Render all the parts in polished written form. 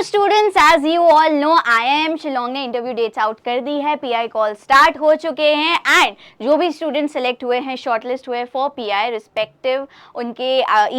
Students, as you all know IIM Shillong ने interview dates out कर दी है। पीआई कॉल स्टार्ट हो चुके हैं एंड जो भी स्टूडेंट सेलेक्ट हुए हैं, शॉर्टलिस्ट हुए फॉर पीआई रिस्पेक्टिव उनके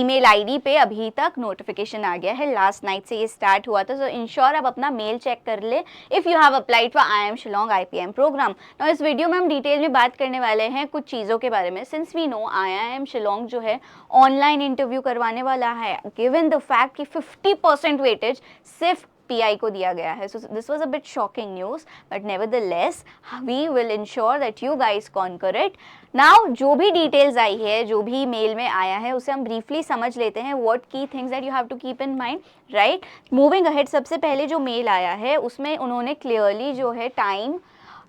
ईमेल आईडी पे अभी तक नोटिफिकेशन आ गया है। लास्ट नाइट से ये स्टार्ट हुआ था, सो इंश्योर आप अपना मेल चेक कर ले if you have applied for IIM Shillong IPM programme. तो इस वीडियो में हम डिटेल में बात करने वाले हैं कुछ चीज़ों के बारे में। Since we know IIM Shillong जो है ऑनलाइन इंटरव्यू करवाने वाला है, गिवन द फैक्ट कि 50% वेटेज सिर्फ पीआई को दिया गया है। So this was a bit shocking news, but nevertheless we will ensure that you guys conquer it. Now जो भी डिटेल्स आई है, जो भी मेल में आया है, उसे हम ब्रीफली समझ लेते हैं। What key things that you have to keep in mind, right. Moving ahead, सबसे पहले जो मेल आया है उसमें उन्होंने क्लियरली जो है time,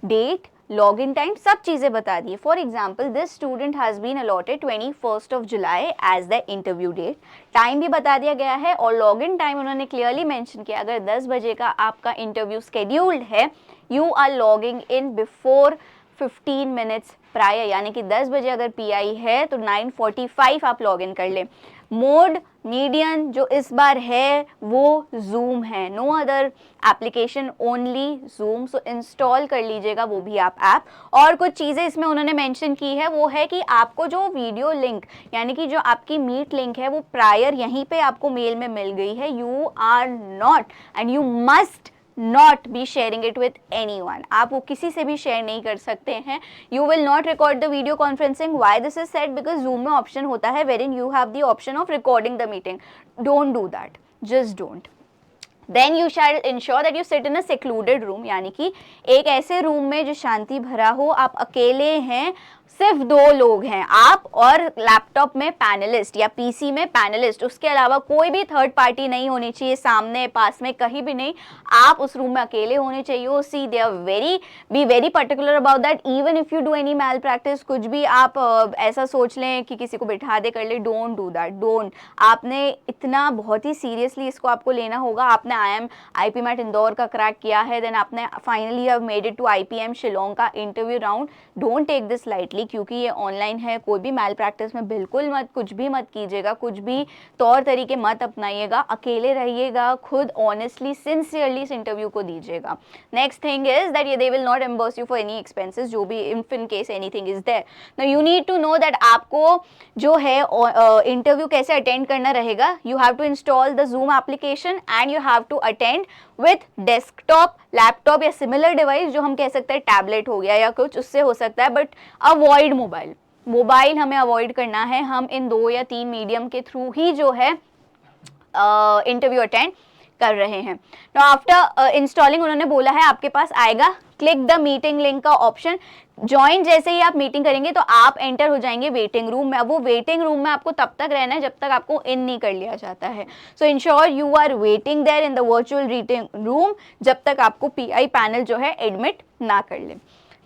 date, log in time, सब चीज़ें बता दी। For example, this student has been allotted 21 July as the interview date. Time भी बता दिया गया है और लॉग इन टाइम उन्होंने क्लियरली मेंशन किया। अगर 10 बजे का आपका इंटरव्यू स्केड्यूल्ड है, you are logging in before 15 minutes prior, यानी कि 10 बजे अगर पीआई है तो 9:45 आप लॉग इन कर लें। मोड मीडियन जो इस बार है वो जूम है, no other application, only Zoom. So install कर लीजिएगा वो भी आप ऐप। और कुछ चीज़ें इसमें उन्होंने मेंशन की है, वो है कि आपको जो वीडियो लिंक यानी कि जो आपकी मीट लिंक है वो प्रायर यहीं पे आपको मेल में मिल गई है। You are not and you must not be sharing it with anyone. आप वो किसी से भी शेयर नहीं कर सकते हैं। You will not record the video conferencing. Why this is said? Because Zoom में ऑप्शन होता है where in you have the option of recording the meeting. Don't do that, just don't. Then you shall ensure that you sit in a secluded room, यानी कि एक ऐसे room में जो शांति भरा हो, आप अकेले हैं, सिर्फ 2 लोग हैं, आप और लैपटॉप में पैनलिस्ट या पीसी में पैनलिस्ट। उसके अलावा कोई भी थर्ड पार्टी नहीं होनी चाहिए, सामने पास में कहीं भी नहीं। आप उस रूम में अकेले होने चाहिए। See they are be very particular about that. Even if you do any malpractice, कुछ भी आप ऐसा सोच लें कि किसी को बिठा दे कर ले, डोंट डू दैट, डोंट। आपने इतना बहुत ही सीरियसली इसको आपको लेना होगा। आपने IIM IPMAT इंदौर का क्रैक किया है, देन आपने finally have made it to IPM Shillong का interview round. Don't take this lightly, क्योंकि ये ऑनलाइन है। कोई भी मैल प्रैक्टिस में बिल्कुल मत, कुछ भी मत कीजिएगा, कुछ भी तौर तरीके मत अपनाइएगा। अकेले रहिएगा, खुद ऑनेस्टली सिंसियरली इस इंटरव्यू को दीजिएगा। Next thing is that they will not reimburse you for any expenses, जो भी if in case anything is there. Now you need to know that आपको जो है इंटरव्यू कैसे अटेंड करना रहेगा। You have to install the Zoom application and you have to attend with desktop, laptop या similar device, जो हम कह सकते हैं टैबलेट हो गया या कुछ, उससे हो सकता है, बट अवॉइड मोबाइल। मोबाइल हमें अवॉइड करना है। हम इन 2 या 3 मीडियम के थ्रू ही जो है इंटरव्यू अटेंड कर रहे हैं। तो आफ्टर इंस्टॉलिंग उन्होंने बोला है आपके पास आएगा क्लिक द मीटिंग लिंक का ऑप्शन। ज्वाइन जैसे ही आप मीटिंग करेंगे तो आप एंटर हो जाएंगे वेटिंग रूम में। अब वो वेटिंग रूम में आपको तब तक रहना है जब तक आपको इन नहीं कर लिया जाता है। So ensure you are waiting there in the virtual meeting room जब तक आपको पीआई पैनल जो है एडमिट ना कर ले।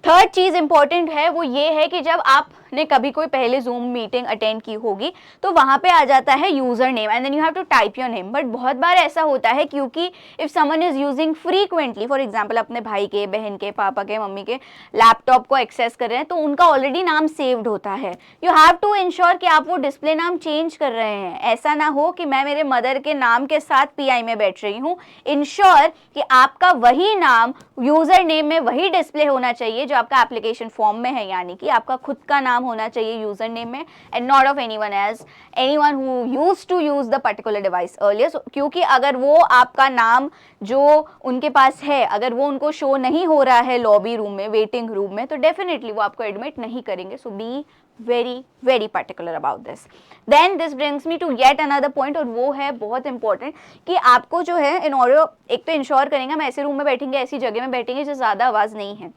थर्ड चीज़ इंपॉर्टेंट है, वो ये है कि जब आपने कभी कोई पहले जूम मीटिंग अटेंड की होगी तो वहाँ पे आ जाता है user name and then you have to type your name. But बहुत बार ऐसा होता है क्योंकि if someone is using frequently, for example अपने भाई के, बहन के, पापा के, मम्मी के लैपटॉप को एक्सेस कर रहे हैं तो उनका ऑलरेडी नाम सेव्ड होता है। यू हैव टू इंश्योर कि आप वो डिस्प्ले नाम चेंज कर रहे हैं। ऐसा ना हो कि मैं मेरे मदर के नाम के साथ पीआई में बैठ रही हूँ। इंश्योर कि आपका वही नाम यूज़र नेम में वही डिस्प्ले होना चाहिए जो आपका एप्लीकेशन फॉर्म में है, यानी कि आपका खुद का नाम होना चाहिए यूजर नेम में and not of anyone else, anyone who used to use the particular device earlier. क्योंकि अगर वो आपका नाम जो उनके पास है, अगर वो उनको शो नहीं हो रहा है लॉबी रूम में, वेटिंग रूम में, तो डेफिनेटली वो आपको एडमिट नहीं करेंगे। सो B very particular about this. Then this brings me to yet another point, और वो है बहुत इंपॉर्टेंट कि आपको जो है इन ऑर्डर, एक तो इंश्योर करेंगे हम ऐसे रूम में बैठेंगे, ऐसी जगह में बैठेंगे जो ज़्यादा आवाज़ नहीं है,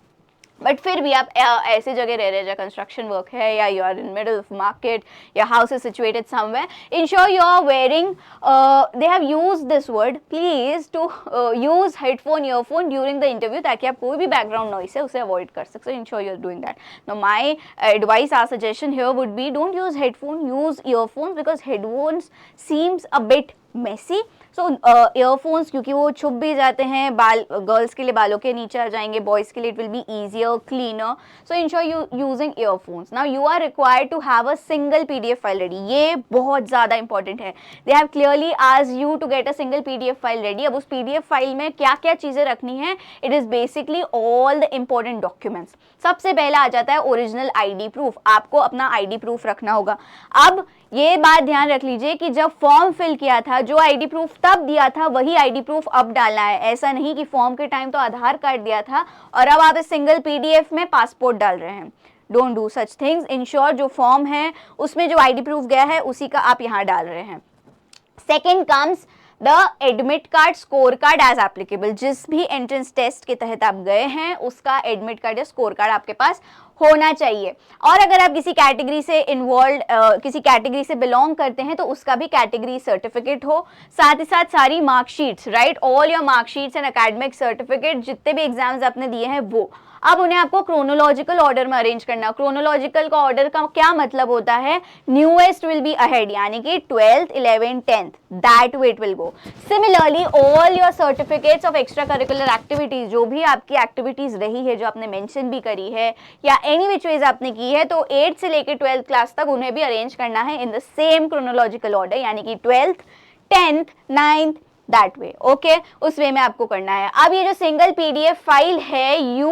बट फिर भी आप ऐसे जगह रह रहे हैं जहाँ कंस्ट्रक्शन वर्क है या you are in middle of market या house is situated somewhere, ensure you are wearing, they have use this word, please to use headphone earphone during the interview, ताकि आप कोई भी बैकग्राउंड नॉइस है उसे avoid कर सकते हो। Ensure you are doing that. Now my advice or suggestion here would be, don't use headphone, use earphones, because headphones seems a bit messy, so earphones क्योंकि वो छुप भी जाते हैं, बाल गर्ल्स के लिए बालों के नीचे आ जाएंगे, बॉयज़ के लिए it will be easier cleaner, so ensure you using earphones. Now you are required to have a single PDF file ready. ये बहुत ज़्यादा इंपॉर्टेंट है. They have clearly asked you to get a single PDF file ready. अब उस PDF file में क्या क्या चीज़ें रखनी है, it is basically all the important documents. सबसे पहला आ जाता है ओरिजिनल ID प्रूफ. आपको अपना ID प्रूफ रखना होगा. अब ये बात ध्यान रख लीजिए कि जब फॉर्म फिल किया था, जो ID प्रूफ तब दिया था वही ID प्रूफ अब डालना है. ऐसा नहीं कि फॉर्म के टाइम तो आधार कार्ड दिया था और अब आप इस सिंगल PDF में पासपोर्ट डाल रहे हैं. Don't do such things. Ensure जो फॉर्म है उसमें जो ID प्रूफ गया है उसी का आप यहाँ डाल रहे हैं. Second comes the admit card, score card as applicable. जिस भी एंट्रेंस टेस्ट के तहत आप गए हैं उसका एडमिट कार्ड या स्कोर कार्ड आपके पास होना चाहिए. और अगर आप किसी कैटेगरी से किसी कैटेगरी से बिलोंग करते हैं तो उसका भी कैटेगरी सर्टिफिकेट हो. साथ ही साथ सारी marksheets, right, all your marksheets and academic certificate, जितने भी एग्जाम्स आपने दिए हैं वो. अब उन्हें आपको क्रोनोलॉजिकल ऑर्डर में अरेंज करना. क्रोनोलॉजिकल का ऑर्डर का क्या मतलब होता है? न्यूएस्ट विल बी अहेड, यानी कि 12th, 11th, 10th, that way it will go. Similarly all your certificates of extra curricular activities, जो भी आपकी एक्टिविटीज रही है, जो आपने मेंशन भी करी है या एनी विच वेज आपने की है, तो 8th से लेकर 12th क्लास तक उन्हें भी अरेंज करना है in the same chronological order, यानी कि 12th, 10th, 9th, that way. Okay, उस वे में आपको करना है. अब ये जो सिंगल PDF फाइल है, you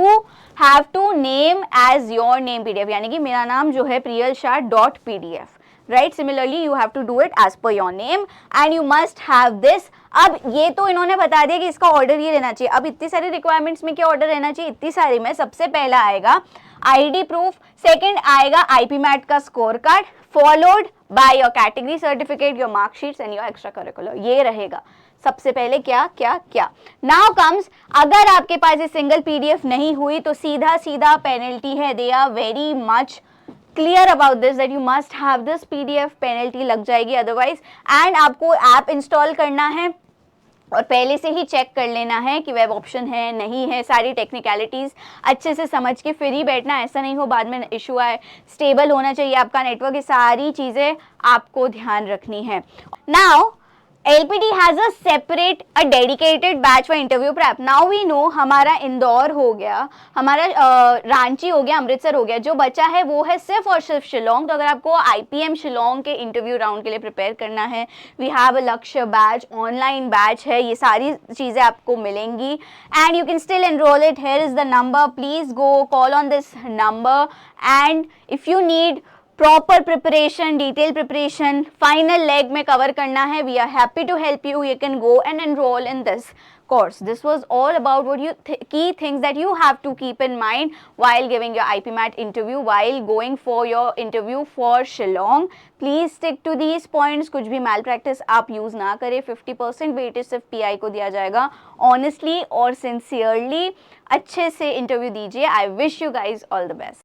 have to name as your name PDF, यानी कि मेरा नाम जो है Priyal Shah .pdf, right. Similarly you have to do it as per your name and you must have this. अब ये तो इन्होंने बता दिया कि इसका ऑर्डर ये रहना चाहिए. अब इतनी सारी रिक्वायरमेंट्स में क्या ऑर्डर रहना चाहिए? इतनी सारी में सबसे पहला आएगा ID प्रूफ, सेकंड आएगा IP मैट का score card, followed by your category certificate, your marksheets and your extra curricular. ये रहेगा सबसे पहले. क्या क्या क्या नाउ कम्स, अगर आपके पास ये सिंगल PDF नहीं हुई तो सीधा सीधा पेनल्टी है. They are very much clear about this that you must have this PDF. Penalty लग जाएगी अदरवाइज. एंड आपको ऐप इंस्टॉल करना है और पहले से ही चेक कर लेना है कि वेब ऑप्शन है नहीं है, सारी टेक्निकलिटीज़ अच्छे से समझ के फिर ही बैठना. ऐसा नहीं हो बाद में इशू आए. स्टेबल होना चाहिए आपका नेटवर्क. ये सारी चीज़ें आपको ध्यान रखनी है. Now LPT has a separate, a dedicated batch for interview prep. Now we know हमारा इंदौर हो गया, हमारा रांची हो गया, अमृतसर हो गया. जो बचा है वो है सिर्फ और सिर्फ शिलोंग. तो अगर आपको IPM शिलोंग के इंटरव्यू राउंड के लिए प्रिपेयर करना है, वी हैव अ लक्ष्य बैच, ऑनलाइन बैच है. ये सारी चीज़ें आपको मिलेंगी and you can still enroll it. Here is the number, please go call on this number and if you need proper preparation, detail preparation, final leg में cover करना है, we are happy to help you. You can go and enroll in this course. This was all about what you key things that you have to keep in mind while giving your IPMAT interview, while going for your interview for Shillong. Please stick to these points. कुछ भी malpractice आप use ना करें. 50% weightage सिर्फ PI को दिया जाएगा. Honestly और sincerely अच्छे से interview दीजिए. I wish you guys all the best.